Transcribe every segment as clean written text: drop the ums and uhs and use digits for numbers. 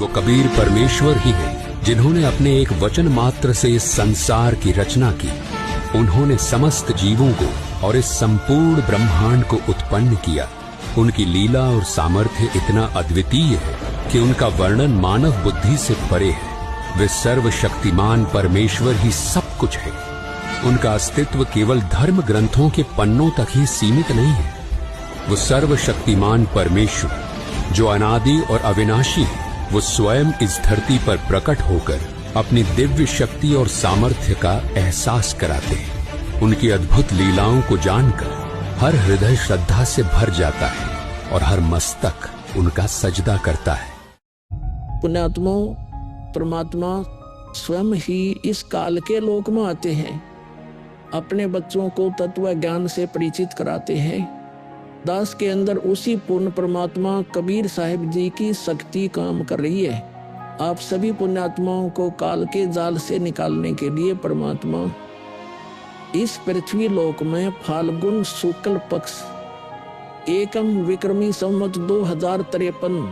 वो कबीर परमेश्वर ही हैं, जिन्होंने अपने एक वचन मात्र से इस संसार की रचना की। उन्होंने समस्त जीवों को और इस संपूर्ण ब्रह्मांड को उत्पन्न किया। उनकी लीला और सामर्थ्य इतना अद्वितीय है कि उनका वर्णन मानव बुद्धि से परे है। वे सर्वशक्तिमान परमेश्वर ही सब कुछ है। उनका अस्तित्व केवल धर्म ग्रंथों के पन्नों तक ही सीमित नहीं है। वो सर्वशक्तिमान परमेश्वर जो अनादि और अविनाशी है, वो स्वयं इस धरती पर प्रकट होकर अपनी दिव्य शक्ति और सामर्थ्य का एहसास कराते हैं। उनकी अद्भुत लीलाओं को जानकर हर हृदय श्रद्धा से भर जाता है और हर मस्तक उनका सजदा करता है। पुण्यात्मा परमात्मा स्वयं ही इस काल के लोक में आते हैं, अपने बच्चों को तत्व ज्ञान से परिचित कराते हैं। दास के अंदर उसी पूर्ण परमात्मा कबीर साहिब जी की शक्ति काम कर रही है। आप सभी पुण्यात्माओं को काल के जाल से निकालने के लिए परमात्मा इस पृथ्वी लोक में फाल्गुन शुक्ल पक्ष एकम विक्रमी संवत 2053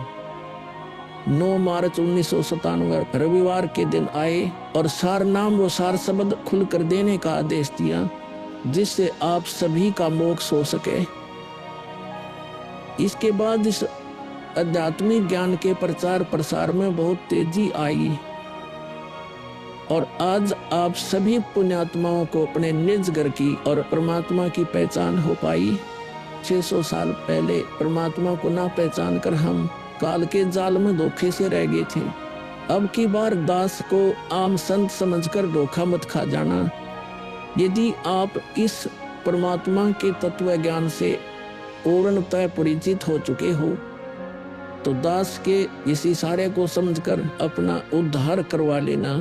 9 मार्च 1997 रविवार के दिन आए और सार नाम व सार शब्द खुल कर देने का आदेश दिया, जिससे आप सभी का मोक्ष हो सके। इसके बाद इस आध्यात्मिक ज्ञान के प्रचार प्रसार में बहुत तेजी आई और आज आप सभी पुण्यात्माओं को अपने निज घर की और परमात्मा की पहचान हो पाई। 600 साल पहले परमात्मा को ना पहचान कर हम काल के जाल में धोखे से रह गए थे। अब की बार दास को आम संत समझकर धोखा मत खा जाना। यदि आप इस परमात्मा के तत्व ज्ञान से पूर्णतः परिचित हो चुके हो तो दास के इस इशारे को समझकर अपना उद्धार करवा लेना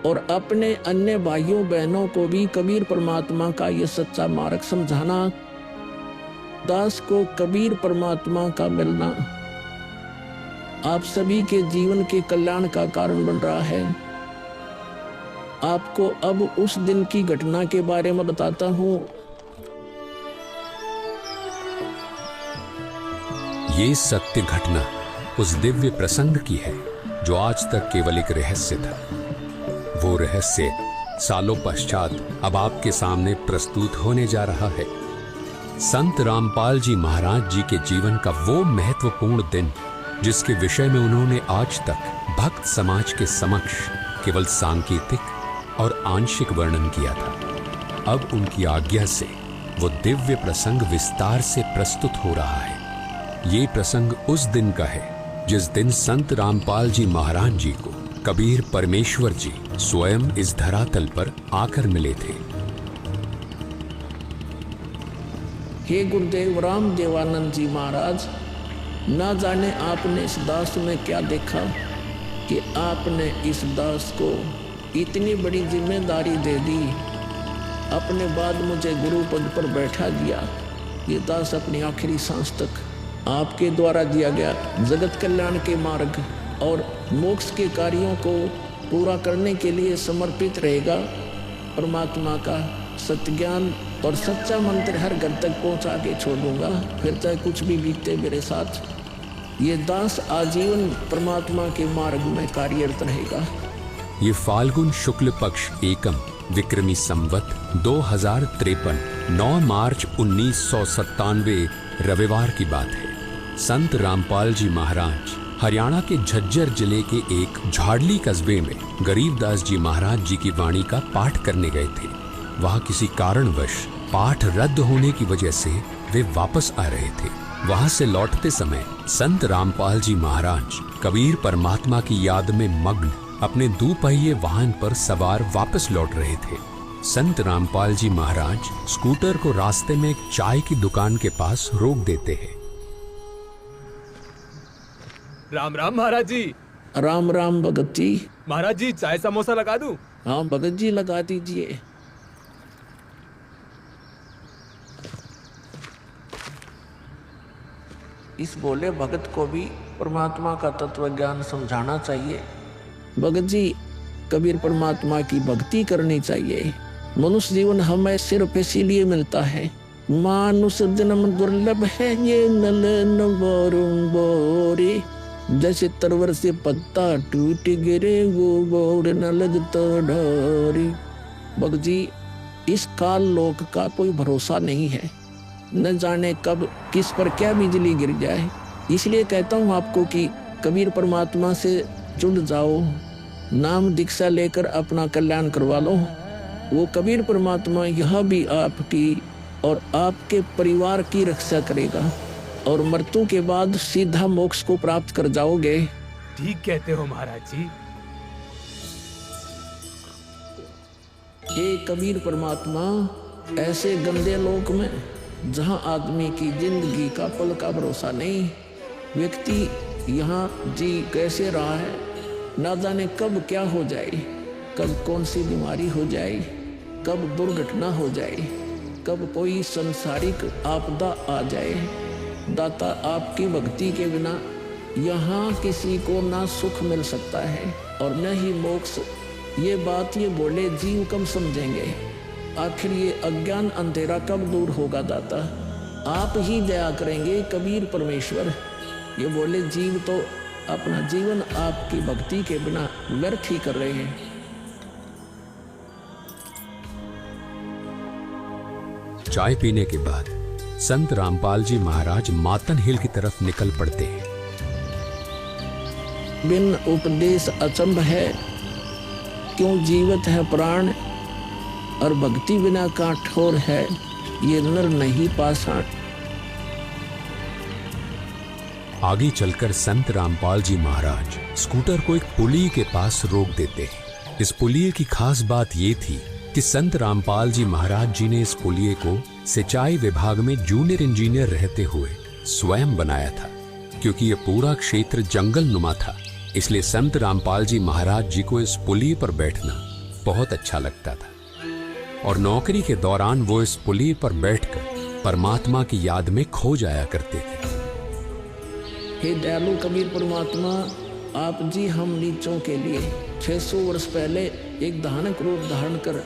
और अपने अन्य भाइयों बहनों को भी कबीर परमात्मा का यह सच्चा मार्ग समझाना। दास को कबीर परमात्मा का मिलना आप सभी के जीवन के कल्याण का कारण बन रहा है। आपको अब उस दिन की घटना के बारे में बताता हूँ। ये सत्य घटना उस दिव्य प्रसंग की है जो आज तक केवल एक रहस्य था। वो रहस्य सालों पश्चात अब आपके सामने प्रस्तुत होने जा रहा है। संत रामपाल जी महाराज जी के जीवन का वो महत्वपूर्ण दिन जिसके विषय में उन्होंने आज तक भक्त समाज के समक्ष केवल सांकेतिक और आंशिक वर्णन किया था, अब उनकी आज्ञा से वो दिव्य प्रसंग विस्तार से प्रस्तुत हो रहा है। ये प्रसंग उस दिन का है जिस दिन संत रामपाल जी महाराज जी को कबीर परमेश्वर जी स्वयं इस धरातल पर आकर मिले थे। हे गुरुदेव राम देवानंद जी महाराज, ना जाने आपने इस दास में क्या देखा कि आपने इस दास को इतनी बड़ी जिम्मेदारी दे दी। अपने बाद मुझे गुरु पद पर बैठा दिया। ये दास अपनी आखिरी सांस तक आपके द्वारा दिया गया जगत कल्याण के मार्ग और मोक्ष के कार्यों को पूरा करने के लिए समर्पित रहेगा। परमात्मा का सत्य ज्ञान और सच्चा मंत्र हर घर तक पहुंचा के छोड़ूंगा, फिर चाहे कुछ भी बीते मेरे साथ। ये दास आजीवन परमात्मा के मार्ग में कार्यरत रहेगा। ये फाल्गुन शुक्ल पक्ष एकम विक्रमी संवत 2053 9 मार्च 1997 रविवार की बात है। संत रामपाल जी महाराज हरियाणा के झज्जर जिले के एक झाड़ली कस्बे में गरीबदास जी महाराज जी की वाणी का पाठ करने गए थे। वहां किसी कारणवश पाठ रद्द होने की वजह से वे वापस आ रहे थे। वहां से लौटते समय संत रामपाल जी महाराज कबीर परमात्मा की याद में मग्न अपने दोपहिए वाहन पर सवार वापस लौट रहे थे। संत रामपाल जी महाराज स्कूटर को रास्ते में एक चाय की दुकान के पास रोक देते हैं। राम राम महाराज जी। राम राम भगत जी। महाराज जी चाय समोसा लगा दूं? हाँ भगत जी लगा दीजिए। इस बोले भगत को भी परमात्मा का तत्व ज्ञान समझाना चाहिए। भगत जी कबीर परमात्मा की भक्ति करनी चाहिए। मनुष्य जीवन हमें सिर्फ इसीलिए मिलता है। मानुष जन्म दुर्लभ है ये नलन बोरे जैसे तरवर से पत्ता टूट गिरे वो बोर न लगता डारी। भगत जी, इस काल लोक का कोई भरोसा नहीं है, न जाने कब किस पर क्या बिजली गिर जाए। इसलिए कहता हूँ आपको कि कबीर परमात्मा से जुड़ जाओ, नाम दीक्षा लेकर अपना कल्याण करवा लो। वो कबीर परमात्मा यह भी आपकी और आपके परिवार की रक्षा करेगा और मृत्यु के बाद सीधा मोक्ष को प्राप्त कर जाओगे। ठीक कहते हो महाराज जी। हे कबीर परमात्मा, ऐसे गंदे लोक में जहां आदमी की जिंदगी का पल का भरोसा नहीं, व्यक्ति यहाँ जी कैसे रहा है, ना जाने कब क्या हो जाए, कब कौन सी बीमारी हो जाए, कब दुर्घटना हो जाए, कब कोई संसारिक आपदा आ जाए। दाता, आपकी भक्ति के बिना यहाँ किसी को ना सुख मिल सकता है और न ही मोक्ष। ये बात ये बोले जीव कब समझेंगे? आखिर ये अज्ञान अंधेरा कब दूर होगा दाता? आप ही दया करेंगे कबीर परमेश्वर। ये बोले जीव तो अपना जीवन आपकी भक्ति के बिना व्यर्थ ही कर रहे हैं। चाय पीने के बाद संत रामपाल जी महाराज मातन हिल की तरफ निकल पड़ते हैं। बिन उपदेश अचंभ है, क्यों जीवत है प्राण, और भक्ति बिना काठोर है, ये नर नहीं पाषाण। आगे चलकर संत रामपाल जी महाराज स्कूटर को एक पुली के पास रोक देते हैं। इस पुलिये की खास बात ये थी कि संत रामपाल जी महाराज जी ने इस पुलिये को सिंचाई विभाग में जूनियर इंजीनियर रहते हुए स्वयं बनाया था। क्योंकि यह पूरा क्षेत्र जंगल नुमा था, इसलिए संत रामपाल जी महाराज जी को इस पुलिये पर बैठना बहुत अच्छा लगता था और नौकरी के दौरान वो इस पुलिये पर बैठकर परमात्मा की याद में खो जाया करते थे। हे दयालु कबीर परमात्मा, आप जी हम नीचों के लिए 600 वर्ष पहले एक दानक रूप धारण कर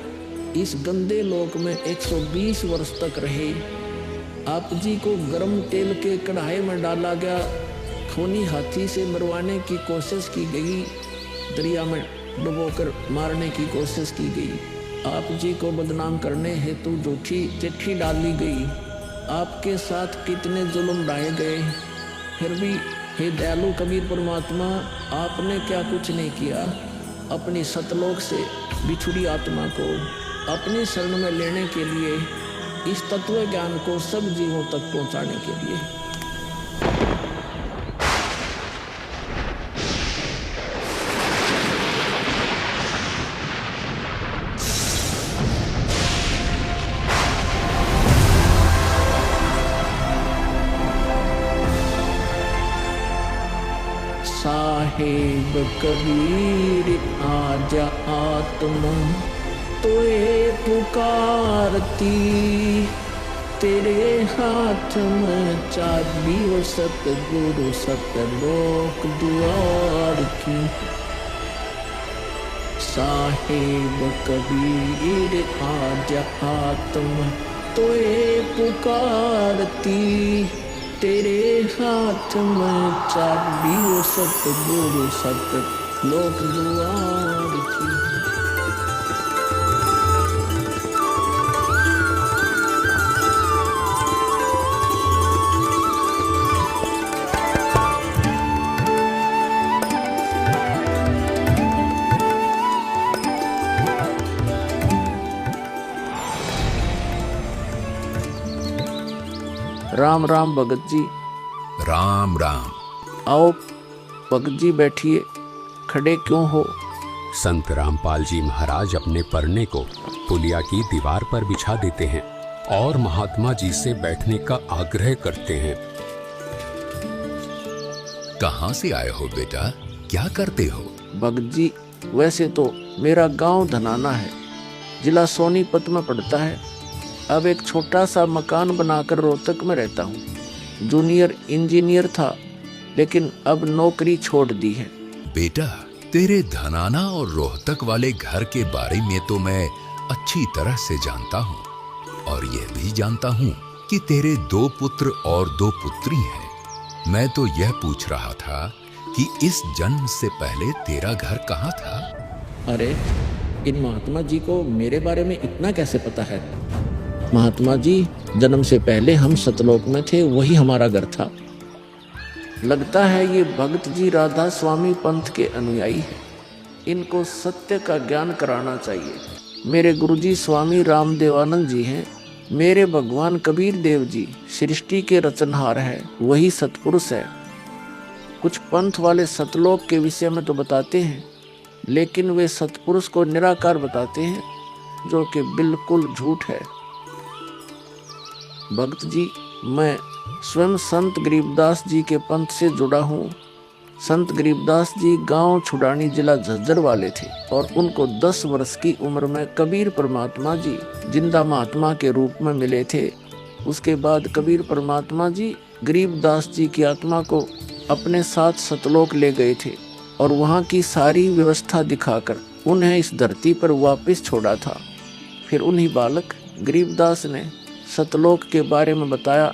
इस गंदे लोक में 120 वर्ष तक रहे। आप जी को गर्म तेल के कढ़ाई में डाला गया, खूनी हाथी से मरवाने की कोशिश की गई, दरिया में डुबोकर मारने की कोशिश की गई। आप जी को बदनाम करने हेतु झूठी चिट्ठी डाली गई। आपके साथ कितने जुल्म ढाए गए, फिर भी हे दयालु कबीर परमात्मा, आपने क्या कुछ नहीं किया। अपनी सतलोक से बिछुड़ी आत्मा को अपनी शरण में लेने के लिए, इस तत्व ज्ञान को सब जीवों तक पहुंचाने के लिए। साहेब कबीर आजा आत्मा तोए पुकारती, तेरे हाथ में चाबी वो सतगुरु सतलोक द्वार की। साहेब कबीर आजा आत्मा तोए पुकारती, तेरे हाथ में चाबी वो सतगुरु सतलोक द्वार की। राम राम भगत जी। राम राम। आओ भगत जी बैठिए, खड़े क्यों हो? संत रामपाल जी महाराज अपने परने को पुलिया की दीवार पर बिछा देते हैं और महात्मा जी से बैठने का आग्रह करते हैं। कहाँ से आए हो बेटा, क्या करते हो? भगत जी, वैसे तो मेरा गांव धनाना है, जिला सोनीपत में पड़ता है। अब एक छोटा सा मकान बनाकर रोहतक में रहता हूँ। जूनियर इंजीनियर था, लेकिन अब नौकरी छोड़ दी है। बेटा, तेरे धनाना और रोहतक वाले घर के बारे में तो मैं अच्छी तरह से जानता हूँ, और यह भी जानता हूँ कि तेरे 2 पुत्र और 2 पुत्री हैं। मैं तो यह पूछ रहा था कि इस जन्म से पहले तेरा घर कहाँ था? अरे, इन महात्मा जी को मेरे बारे में इतना कैसे पता है? महात्मा जी, जन्म से पहले हम सतलोक में थे, वही हमारा घर था। लगता है ये भगत जी राधा स्वामी पंथ के अनुयायी हैं। इनको सत्य का ज्ञान कराना चाहिए। मेरे गुरुजी स्वामी रामदेवानंद जी हैं। मेरे भगवान कबीर देव जी सृष्टि के रचनहार है, वही सतपुरुष है। कुछ पंथ वाले सतलोक के विषय में तो बताते हैं, लेकिन वे सतपुरुष को निराकार बताते हैं, जो कि बिल्कुल झूठ है। भक्त जी, मैं स्वयं संत गरीबदास जी के पंथ से जुड़ा हूँ। संत गरीबदास जी गांव छुड़ानी जिला झज्जर वाले थे और उनको 10 वर्ष की उम्र में कबीर परमात्मा जी जिंदा महात्मा के रूप में मिले थे। उसके बाद कबीर परमात्मा जी गरीबदास जी की आत्मा को अपने साथ सतलोक ले गए थे और वहाँ की सारी व्यवस्था दिखाकर उन्हें इस धरती पर वापस छोड़ा था। फिर उन्हीं बालक गरीबदास ने सतलोक के बारे में बताया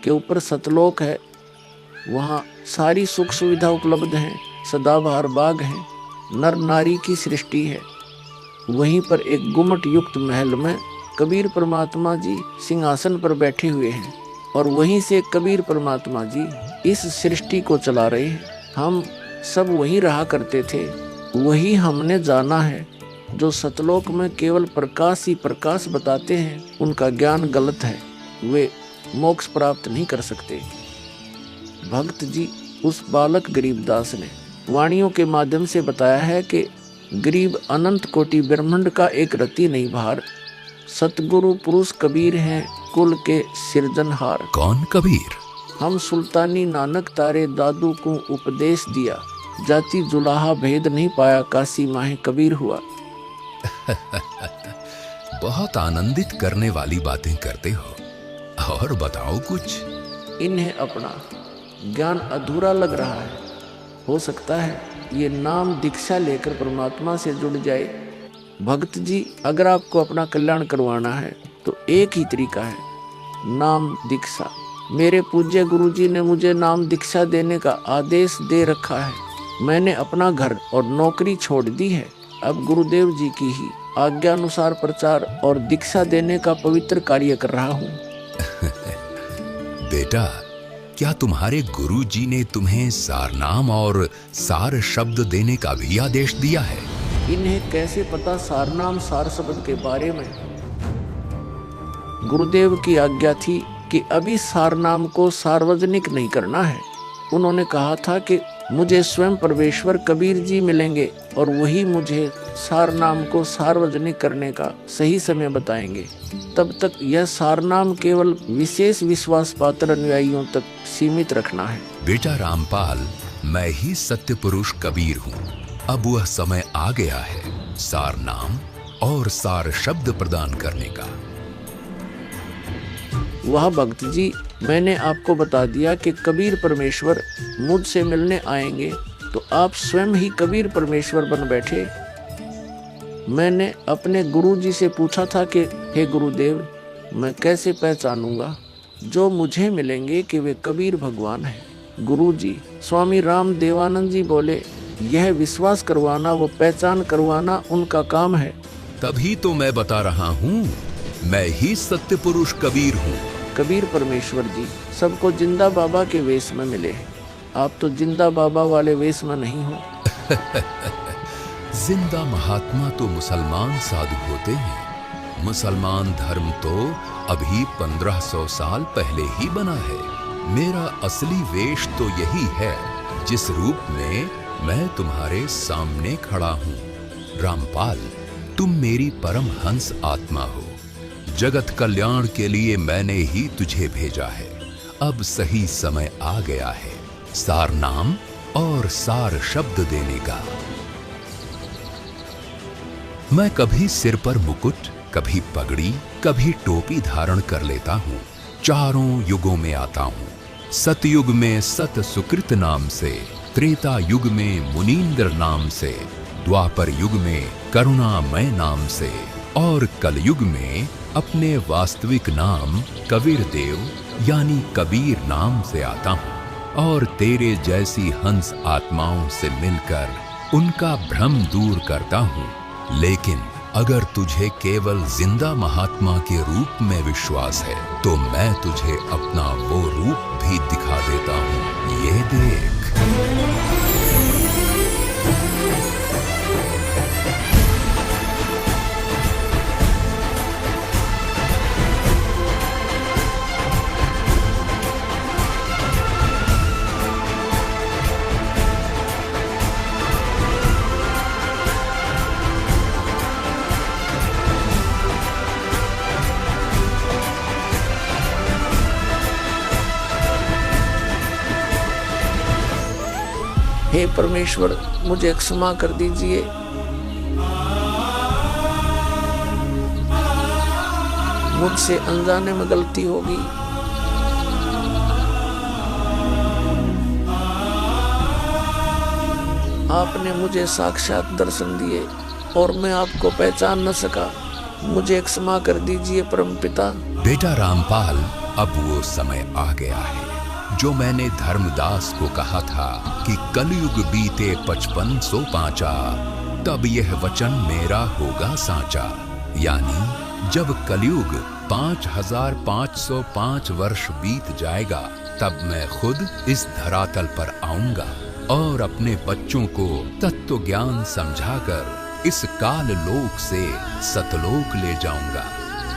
कि ऊपर सतलोक है, वहाँ सारी सुख सुविधा उपलब्ध हैं, सदाबहार बाग हैं, नर नारी की सृष्टि है। वहीं पर एक गुम्मट युक्त महल में कबीर परमात्मा जी सिंहासन पर बैठे हुए हैं और वहीं से कबीर परमात्मा जी इस सृष्टि को चला रहे हैं। हम सब वहीं रहा करते थे, वही हमने जाना है। जो सतलोक में केवल प्रकाश ही प्रकाश बताते हैं, उनका ज्ञान गलत है, वे मोक्ष प्राप्त नहीं कर सकते। भक्त जी, उस बालक गरीबदास ने वाणियों के माध्यम से बताया है कि गरीब अनंत कोटि ब्रह्मांड का एक रति नहीं भार, सतगुरु पुरुष कबीर हैं कुल के सिरजनहार। कौन कबीर? हम सुल्तानी नानक तारे दादू को उपदेश दिया, जाति जुलाहा भेद नहीं पाया, काशी माहे कबीर हुआ। बहुत आनंदित करने वाली बातें करते हो, और बताओ कुछ। इन्हें अपना ज्ञान अधूरा लग रहा है। हो सकता है ये नाम दीक्षा लेकर परमात्मा से जुड़ जाए। भक्त जी, अगर आपको अपना कल्याण करवाना है तो एक ही तरीका है, नाम दीक्षा। मेरे पूज्य गुरुजी ने मुझे नाम दीक्षा देने का आदेश दे रखा है। मैंने अपना घर और नौकरी छोड़ दी है। अब गुरुदेव जी की ही आज्ञा अनुसार प्रचार और दीक्षा देने का पवित्र कार्य कर रहा हूँ। बेटा, क्या तुम्हारे गुरु जी ने तुम्हें सारनाम और सार शब्द देने का भी आदेश दिया है? इन्हें कैसे पता सारनाम सार शब्द के बारे में? गुरुदेव की आज्ञा थी कि अभी सारनाम को सार्वजनिक नहीं करना है। उन्होंने कहा था कि मुझे स्वयं परमेश्वर कबीर जी मिलेंगे और वही मुझे सारनाम को सार्वजनिक करने का सही समय बताएंगे। तब तक यह सारनाम केवल विशेष विश्वास पात्र अनुयायियों तक सीमित रखना है। बेटा रामपाल, मैं ही सत्य पुरुष कबीर हूँ। अब वह समय आ गया है सार नाम और सार शब्द प्रदान करने का। वह भक्त जी, मैंने आपको बता दिया कि कबीर परमेश्वर मुझसे मिलने आएंगे, तो आप स्वयं ही कबीर परमेश्वर बन बैठे। मैंने अपने गुरु जी से पूछा था कि हे गुरुदेव, मैं कैसे पहचानूंगा जो मुझे मिलेंगे कि वे कबीर भगवान हैं? गुरु जी स्वामी रामदेवानंद जी बोले, यह विश्वास करवाना, वो पहचान करवाना उनका काम है। तभी तो मैं बता रहा हूँ, मैं ही सत्य पुरुष कबीर हूँ। कबीर परमेश्वर जी सबको जिंदा बाबा के वेश में मिले। आप तो जिंदा बाबा वाले वेश में नहीं हो। जिंदा महात्मा तो मुसलमान साधु होते हैं। मुसलमान धर्म तो अभी 1500 साल पहले ही बना है। मेरा असली वेश तो यही है जिस रूप में मैं तुम्हारे सामने खड़ा हूँ। रामपाल, तुम मेरी परम हंस आत्मा हो। जगत कल्याण के लिए मैंने ही तुझे भेजा है। अब सही समय आ गया है सार नाम और सार शब्द देने का। मैं कभी सिर पर मुकुट, कभी पगड़ी, कभी टोपी धारण कर लेता हूँ। चारों युगों में आता हूँ। सतयुग में सत सुकृत नाम से, त्रेता युग में मुनींद्र नाम से, द्वापर युग में करुणामय नाम से और कलयुग में अपने वास्तविक नाम कबीर देव यानी कबीर नाम से आता हूँ। और तेरे जैसी हंस आत्माओं से मिलकर उनका भ्रम दूर करता हूँ। लेकिन अगर तुझे केवल जिंदा महात्मा के रूप में विश्वास है तो मैं तुझे अपना वो रूप भी दिखा देता हूँ। ये देख। हे परमेश्वर, मुझे क्षमा कर दीजिए। मुझसे अनजाने में गलती होगी। आपने मुझे साक्षात दर्शन दिए और मैं आपको पहचान न सका। मुझे क्षमा कर दीजिए परमपिता। बेटा रामपाल, अब वो समय आ गया है जो मैंने धर्मदास को कहा था कि कलयुग बीते 5505 तब यह वचन मेरा होगा साचा। यानी जब कलयुग 5505 वर्ष बीत जाएगा तब मैं खुद इस धरातल पर आऊंगा और अपने बच्चों को तत्व ज्ञान समझाकर इस काल लोक से सतलोक ले जाऊंगा।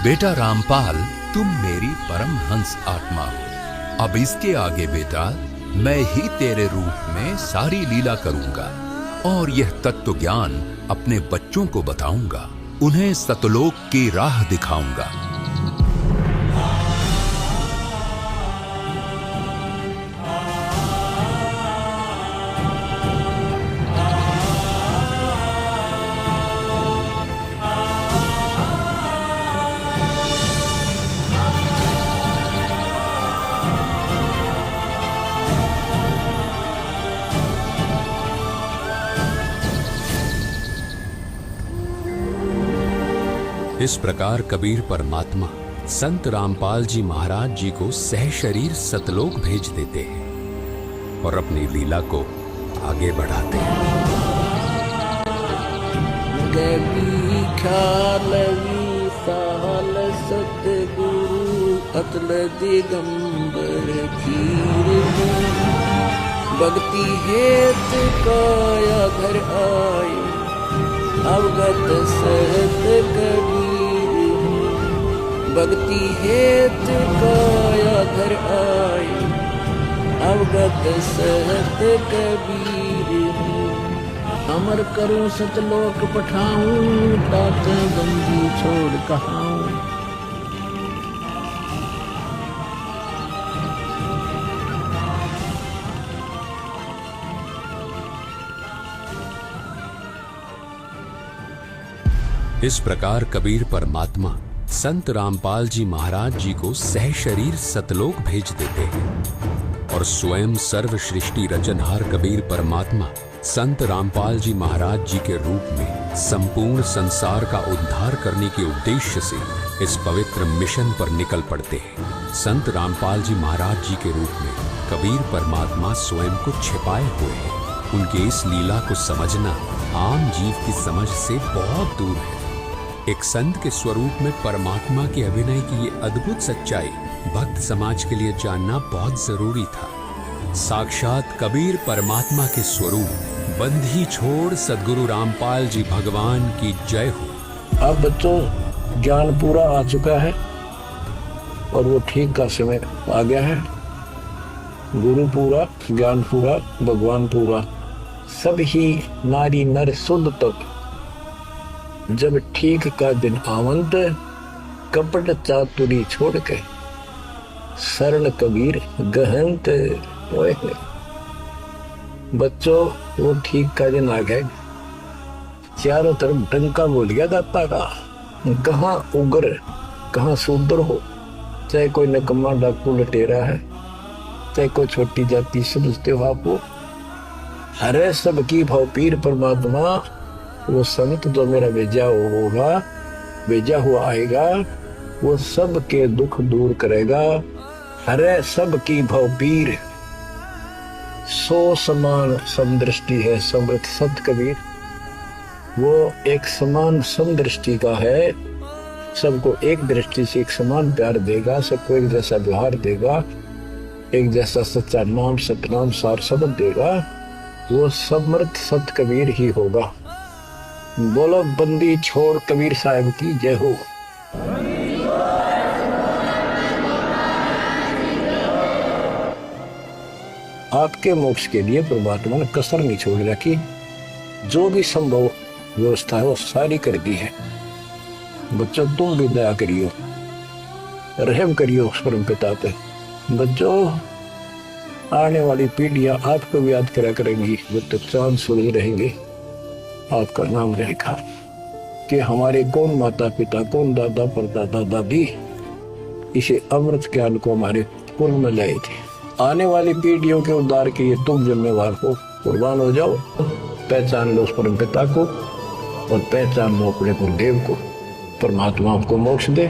बेटा रामपाल, तुम मेरी परमहंस आत्मा हो। अब इसके आगे बेटा मैं ही तेरे रूप में सारी लीला करूंगा और यह तत्व ज्ञान अपने बच्चों को बताऊंगा, उन्हें सतलोक की राह दिखाऊंगा। इस प्रकार कबीर परमात्मा संत रामपाल जी महाराज जी को सह शरीर सतलोक भेज देते हैं और अपनी लीला को आगे बढ़ाते हैं। गवी ख्यालवी साल सतगुरु अतल दिगंबर खीर भक्ति हेत काया घर आए अवगत सहत कबीर। भक्ति हेत काया घर आए अवगत सहत कबीर। अमर करूं सतलोक पठाऊं तात बंदी छोड़ कहाऊं। इस प्रकार कबीर परमात्मा संत रामपाल जी महाराज जी को सह शरीर सतलोक भेज देते हैं और स्वयं सर्व सृष्टि रचनहार कबीर परमात्मा संत रामपाल जी महाराज जी के रूप में संपूर्ण संसार का उद्धार करने के उद्देश्य से इस पवित्र मिशन पर निकल पड़ते हैं। संत रामपाल जी महाराज जी के रूप में कबीर परमात्मा स्वयं को छिपाए हुए हैं। उनके इस लीला को समझना आम जीव की समझ से बहुत दूर है। एक संत के स्वरूप में परमात्मा के अभिनय की ये अद्भुत सच्चाई भक्त समाज के लिए जानना बहुत जरूरी था। साक्षात कबीर परमात्मा के स्वरूप बंधी छोड़ सद्गुरु रामपाल जी भगवान की जय हो। अब बच्चों, ज्ञान पूरा आ चुका है और वो ठीक का समय आ गया है। गुरु पूरा, ज्ञान पूरा, भगवान पूरा, सब ही नारी नर शुद्ध तक जब ठीक का दिन आवंत कपट चातुरी छोड़ के शरण कबीर गहंत। बच्चों, वो ठीक का दिन आ गया। चारों तरफ डंका बोल गया दाता का। कहाँ उग्र, कहाँ शूद्र हो, चाहे कोई नकम्मा डाकू लटेरा है, चाहे कोई छोटी जाति समझते हो आप, वो हरे सबकी भाव पीर परमात्मा वो संत जो मेरा भेजा होगा, भेजा हुआ आएगा, वो सब के दुख दूर करेगा। हरे सब की भव पीर, सो समान समदृष्टि है समृत संत कबीर। वो एक समान समदृष्टि का है, सबको एक दृष्टि से एक समान प्यार देगा, सबको एक जैसा व्यवहार देगा, एक जैसा सच्चा नाम सतनाम सार शब्द देगा। वो समर्थ संत कबीर ही होगा। बोलो बंदी छोड़ कबीर साहब की जय हो। आपके मोक्ष के लिए परमात्मा ने कसर नहीं छोड़ रखी। जो भी संभव व्यवस्था है वो सारी कर दी है। बच्चों तुम भी दया करियो, रहम करियो उस परम पिता पे। बच्चों आने वाली पीढ़ियां आपको भी याद करा करेंगी, जब तक चांद सूरज रहेंगे आपका नाम रहेगा कि हमारे कौन माता पिता, कौन दादा परदादा दादी इसे अमृत ज्ञान को हमारे पूर्व में लाए थे। आने वाली पीढ़ियों के उद्धार के लिए तुम जिम्मेवार हो, कुर्बान हो जाओ। पहचान लो उस परम पिता को और पहचान लो अपने गुरुदेव को। परमात्मा आपको मोक्ष दे,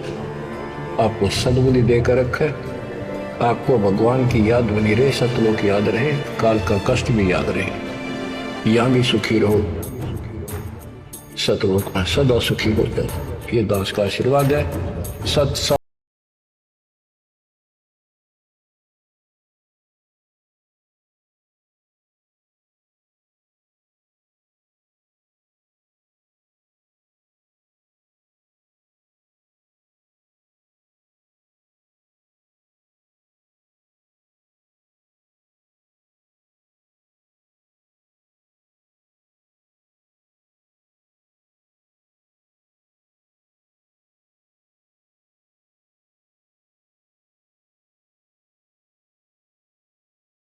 आपको सद्बुद्धि देकर रखे, आपको भगवान की याद बनी रहे, सतलोक याद रहे, काल का कष्ट भी याद रहे। यहाँ भी सुखी रहो, सतलोक में सदा सुखी होते। ये दास का आशीर्वाद है। सत